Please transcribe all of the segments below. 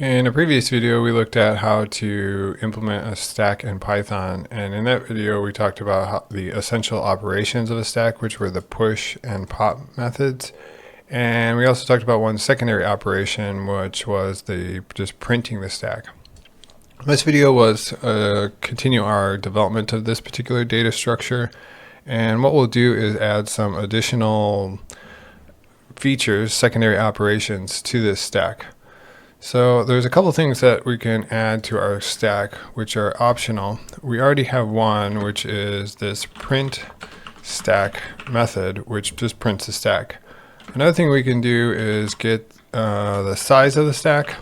In a previous video, we looked at how to implement a stack in Python. And in that video, we talked about the essential operations of a stack, which were the push and pop methods. And we also talked about one secondary operation, which was just printing the stack. This video was continue our development of this particular data structure. And what we'll do is add some additional features, secondary operations to this stack. So there's a couple things that we can add to our stack which are optional. We already have one, which is this print stack method, which just prints the stack. Another thing we can do is get the size of the stack.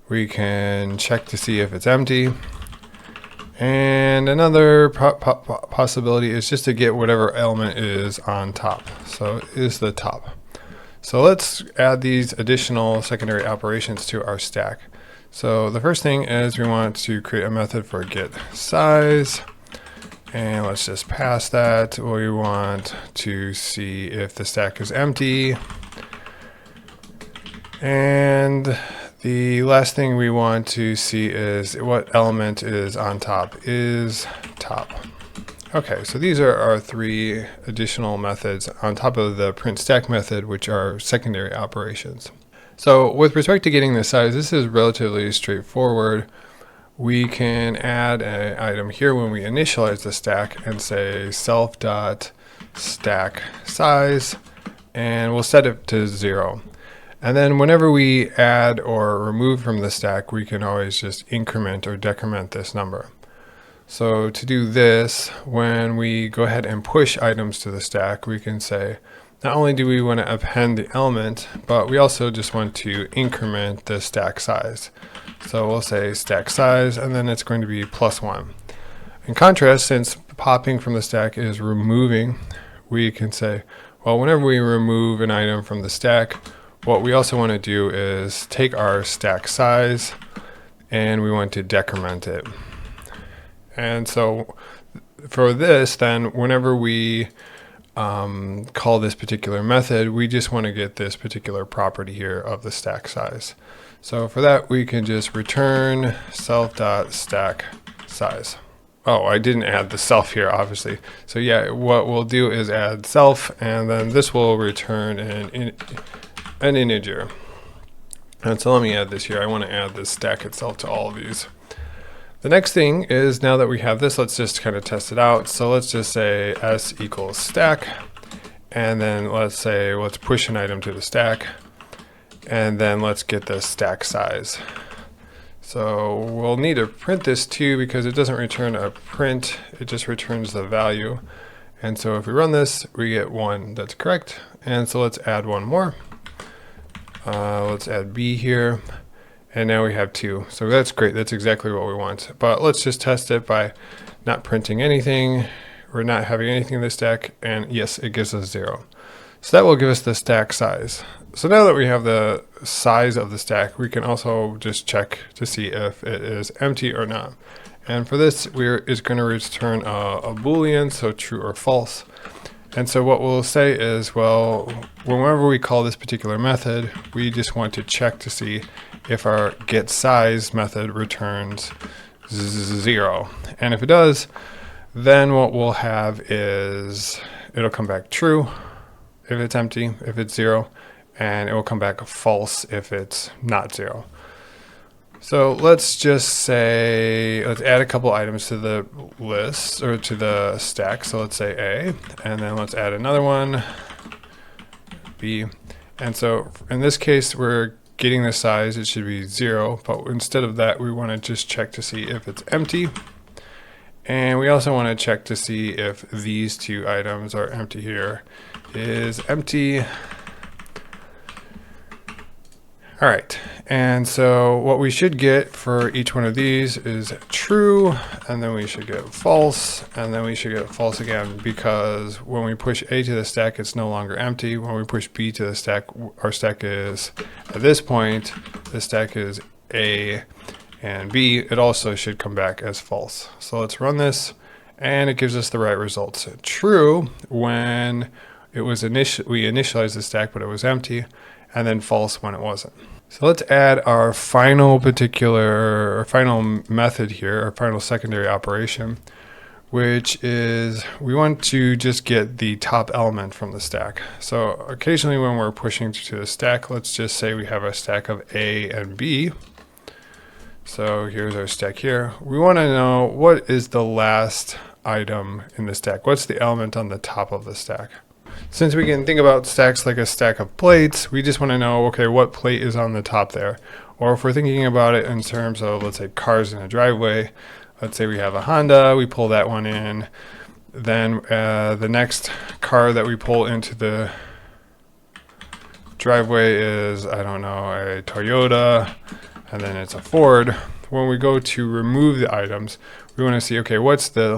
We can check to see if it's empty. And another possibility is just to get whatever element is on top. So is the top. So let's add these additional secondary operations to our stack. So the first thing is we want to create a method for get size. And let's just pass that. We want to see if the stack is empty. And the last thing we want to see is what element is on top, is top. Okay, so these are our three additional methods on top of the print stack method, which are secondary operations. So with respect to getting the size, this is relatively straightforward. We can add an item here when we initialize the stack and say self.stack size, and we'll set it to 0. And then whenever we add or remove from the stack, we can always just increment or decrement this number. So to do this, when we go ahead and push items to the stack, we can say, not only do we want to append the element, but we also just want to increment the stack size. So we'll say stack size, and then it's going to be +1. In contrast, since popping from the stack is removing, we can say, well, whenever we remove an item from the stack, what we also want to do is take our stack size, and we want to decrement it. And so for this, then, whenever we call this particular method, we just want to get this particular property here of the stack size. So for that, we can just return self.stack size. Oh, I didn't add the self here, obviously. So yeah, what we'll do is add self, and then this will return an integer. And so let me add this here. I want to add this stack itself to all of these. The next thing is, now that we have this, let's just kind of test it out. So let's just say s equals stack, and then let's say let's push an item to the stack, and then let's get the stack size. So we'll need to print this too, because it doesn't return a print, it just returns the value. And so if we run this, we get 1. That's correct. And so let's add one more. Let's add b here. And now we have 2. So that's great. That's exactly what we want. But let's just test it by not printing anything. We're not having anything in the stack. And yes, it gives us 0. So that will give us the stack size. So now that we have the size of the stack, we can also just check to see if it is empty or not. And for this, it's going to return a Boolean, so true or false. And so what we'll say is, well, whenever we call this particular method, we just want to check to see if our getSize method returns 0. And if it does, then what we'll have is it'll come back true if it's empty, if it's 0, and it will come back false if it's not 0. So let's just say, let's add a couple items to the list, or to the stack. So let's say A, and then let's add another one, B. And so in this case, we're getting the size, it should be 0, but instead of that, we want to just check to see if it's empty. And we also want to check to see if these two items are empty here. Is empty. All right, and so what we should get for each one of these is true, and then we should get false, and then we should get false again, because when we push A to the stack, it's no longer empty. When we push B to the stack, our stack is, at this point, the stack is A and B. It also should come back as false. So let's run this, and it gives us the right results. True when it was we initialized the stack, but it was empty, and then false when it wasn't. So let's add our final method here, our final secondary operation, which is we want to just get the top element from the stack. So occasionally when we're pushing to the stack, let's just say we have a stack of A and B. So here's our stack here. We want to know what is the last item in the stack. What's the element on the top of the stack? Since we can think about stacks like a stack of plates, we just want to know, okay, what plate is on the top there? Or if we're thinking about it in terms of, let's say, cars in a driveway, let's say we have a Honda, we pull that one in. Then the next car that we pull into the driveway is, I don't know, a Toyota, and then it's a Ford. When we go to remove the items, we want to see, okay, what's the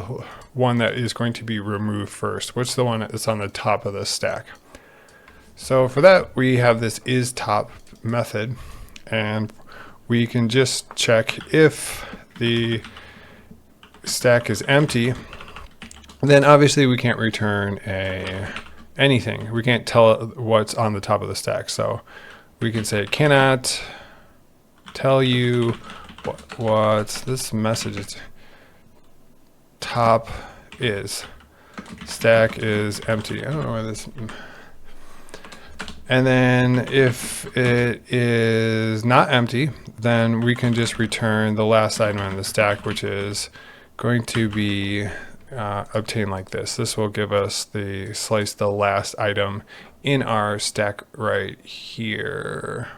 one that is going to be removed first? What's the one that's on the top of the stack? So for that, we have this isTop method, and we can just check if the stack is empty. Then obviously we can't return anything. We can't tell what's on the top of the stack. So we can say cannot tell you what this message is. Top is stack is empty. I don't know where this. And then if it is not empty, then we can just return the last item in the stack, which is going to be obtained like this. This will give us the last item in our stack right here.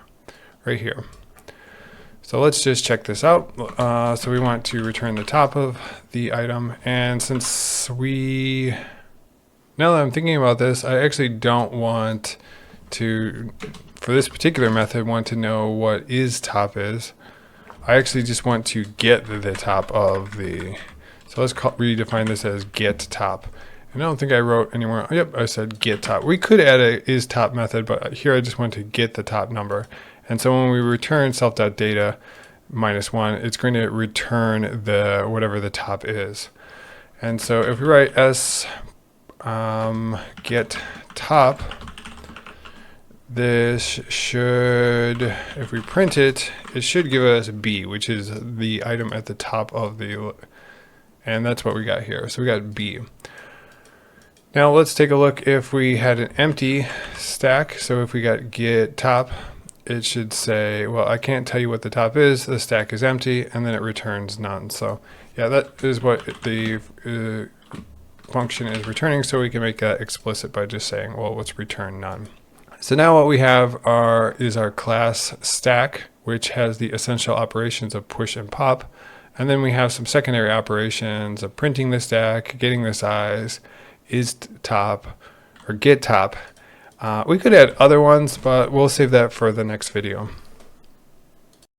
So let's just check this out. So we want to return the top of the item. And since now that I'm thinking about this, I actually don't want to, for this particular method, want to know what isTop is. I actually just want to get the top of the, so let's redefine this as getTop. And I don't think I wrote anywhere, yep, I said getTop. We could add a isTop method, but here I just want to get the top number. And so when we return self.data -1, it's going to return the whatever the top is. And so if we write get top, this should, if we print it, it should give us B, which is the item at the top of the, and that's what we got here. So we got B. Now let's take a look if we had an empty stack. So if we got get top, it should say, well, I can't tell you what the top is, the stack is empty, and then it returns none. So yeah, that is what the function is returning, so we can make that explicit by just saying, well, let's return none. So now what we have is our class stack, which has the essential operations of push and pop, and then we have some secondary operations of printing the stack, getting the size, isTop, or getTop. We could add other ones, but we'll save that for the next video.